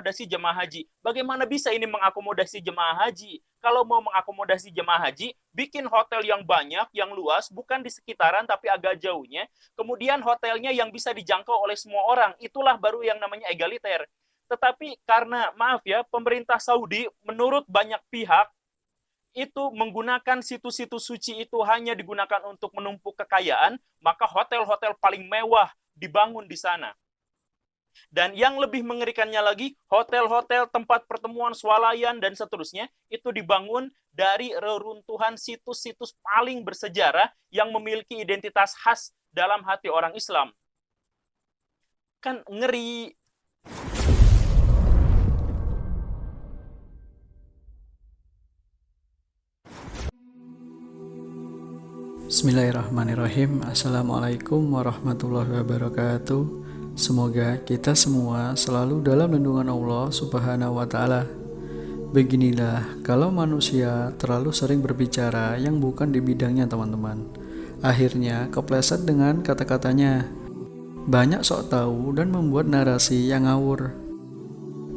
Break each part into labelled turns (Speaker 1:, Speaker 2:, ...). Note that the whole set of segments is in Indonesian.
Speaker 1: mengakomodasi jemaah haji. Bagaimana bisa ini mengakomodasi jemaah haji? Kalau mau mengakomodasi jemaah haji, bikin hotel yang banyak, yang luas, bukan di sekitaran tapi agak jauhnya. Kemudian hotelnya yang bisa dijangkau oleh semua orang. Itulah baru yang namanya egaliter. Tetapi karena, maaf ya, pemerintah Saudi menurut banyak pihak itu menggunakan situs-situs suci itu hanya digunakan untuk menumpuk kekayaan, maka hotel-hotel paling mewah dibangun di sana. Dan yang lebih mengerikannya lagi, hotel-hotel tempat pertemuan swalayan dan seterusnya itu dibangun dari reruntuhan situs-situs paling bersejarah yang memiliki identitas khas dalam hati orang Islam. Kan ngeri.
Speaker 2: Bismillahirrahmanirrahim. Assalamualaikum warahmatullahi wabarakatuh. Semoga kita semua selalu dalam lindungan Allah Subhanahu wa Ta'ala. Beginilah, kalau manusia terlalu sering berbicara yang bukan di bidangnya, teman-teman, akhirnya kepleset dengan kata-katanya. Banyak sok tahu dan membuat narasi yang ngawur.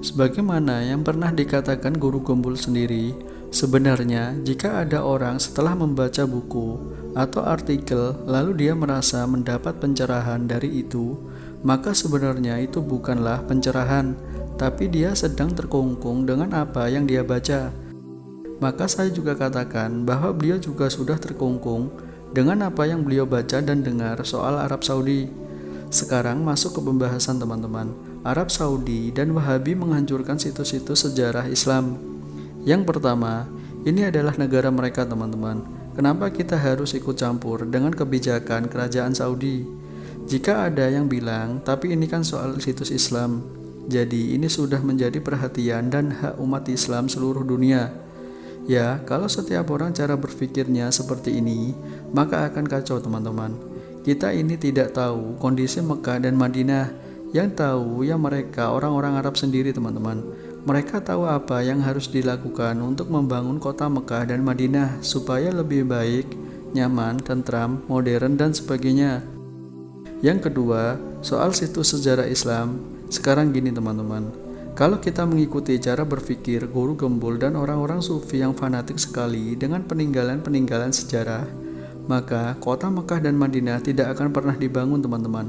Speaker 2: Sebagaimana yang pernah dikatakan Guru Gombul sendiri, sebenarnya jika ada orang setelah membaca buku atau artikel lalu dia merasa mendapat pencerahan dari itu, maka sebenarnya itu bukanlah pencerahan, tapi dia sedang terkungkung dengan apa yang dia baca. Maka saya juga katakan bahwa beliau juga sudah terkungkung dengan apa yang beliau baca dan dengar soal Arab Saudi. Sekarang masuk ke pembahasan, teman-teman. Arab Saudi dan Wahabi menghancurkan situs-situs sejarah Islam. Yang pertama, ini adalah negara mereka, teman-teman. Kenapa kita harus ikut campur dengan kebijakan kerajaan Saudi? Jika ada yang bilang, tapi ini kan soal situs Islam, jadi ini sudah menjadi perhatian dan hak umat Islam seluruh dunia. Ya, kalau setiap orang cara berpikirnya seperti ini, maka akan kacau, teman-teman. Kita ini tidak tahu kondisi Mekah dan Madinah. Yang tahu ya mereka orang-orang Arab sendiri, teman-teman. Mereka tahu apa yang harus dilakukan untuk membangun kota Mekah dan Madinah supaya lebih baik, nyaman, tentram, modern, dan sebagainya. Yang kedua, soal situs sejarah Islam. Sekarang gini, teman-teman. Kalau kita mengikuti cara berpikir Guru Gembul dan orang-orang sufi yang fanatik sekali dengan peninggalan-peninggalan sejarah, maka kota Mekah dan Madinah tidak akan pernah dibangun, teman-teman.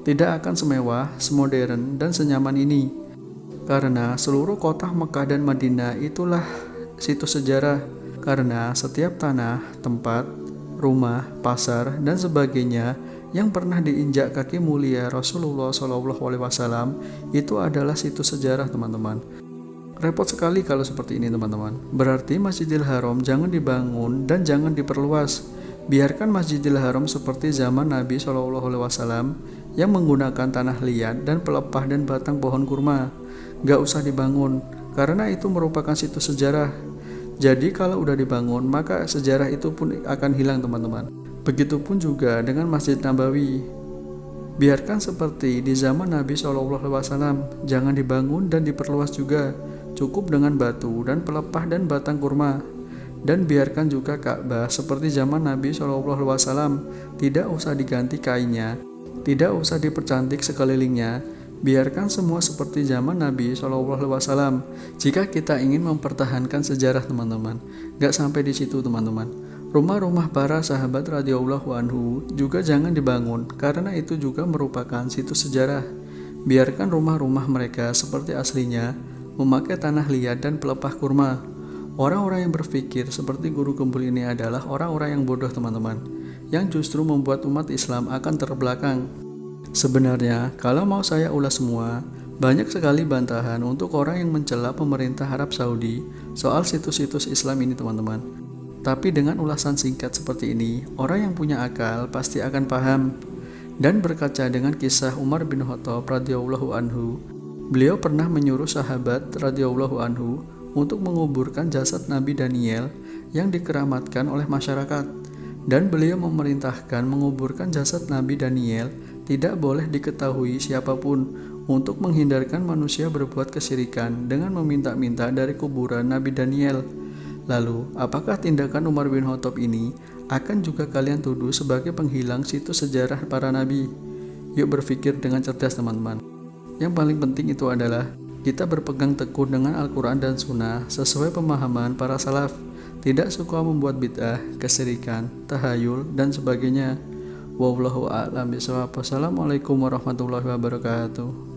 Speaker 2: Tidak akan semewah, semodern, dan senyaman ini. Karena seluruh kota Mekah dan Madinah itulah situs sejarah. Karena setiap tanah, tempat, rumah, pasar, dan sebagainya yang pernah diinjak kaki mulia Rasulullah SAW itu adalah situs sejarah, teman-teman. Repot sekali kalau seperti ini, teman-teman. Berarti Masjidil Haram jangan dibangun dan jangan diperluas. Biarkan Masjidil Haram seperti zaman Nabi SAW yang menggunakan tanah liat dan pelepah dan batang pohon kurma. Gak usah dibangun, karena itu merupakan situs sejarah. Jadi kalau udah dibangun, maka sejarah itu pun akan hilang, teman-teman. Begitupun juga dengan Masjid Nabawi. Biarkan seperti di zaman Nabi SAW, jangan dibangun dan diperluas juga. Cukup dengan batu dan pelepah dan batang kurma. Dan biarkan juga Ka'bah seperti zaman Nabi SAW, tidak usah diganti kainnya, tidak usah dipercantik sekelilingnya. Biarkan semua seperti zaman Nabi SAW. Jika kita ingin mempertahankan sejarah, teman-teman, gak sampai di situ, teman-teman. Rumah-rumah para sahabat radhiyallahu anhu juga jangan dibangun, karena itu juga merupakan situs sejarah. Biarkan rumah-rumah mereka seperti aslinya, memakai tanah liat dan pelepah kurma. Orang-orang yang berpikir seperti Guru Gembul ini adalah orang-orang yang bodoh, teman-teman, yang justru membuat umat Islam akan terbelakang. Sebenarnya, kalau mau saya ulas semua, banyak sekali bantahan untuk orang yang mencela pemerintah Arab Saudi soal situs-situs Islam ini, teman-teman. Tapi dengan ulasan singkat seperti ini, orang yang punya akal pasti akan paham. Dan berkaca dengan kisah Umar bin Khattab radhiyallahu anhu, beliau pernah menyuruh sahabat radhiyallahu anhu untuk menguburkan jasad Nabi Daniel yang dikeramatkan oleh masyarakat. Dan beliau memerintahkan menguburkan jasad Nabi Daniel tidak boleh diketahui siapapun untuk menghindarkan manusia berbuat kesyirikan dengan meminta-minta dari kuburan Nabi Daniel. Lalu, apakah tindakan Umar bin Khattab ini akan juga kalian tuduh sebagai penghilang situs sejarah para nabi? Yuk berpikir dengan cerdas, teman-teman. Yang paling penting itu adalah Kita berpegang teguh dengan Al-Quran dan Sunnah sesuai pemahaman para salaf, tidak suka membuat bid'ah, kesyirikan, tahayul, dan sebagainya. Wallahu a'lam bishawab. Wassalamualaikum warahmatullahi wabarakatuh.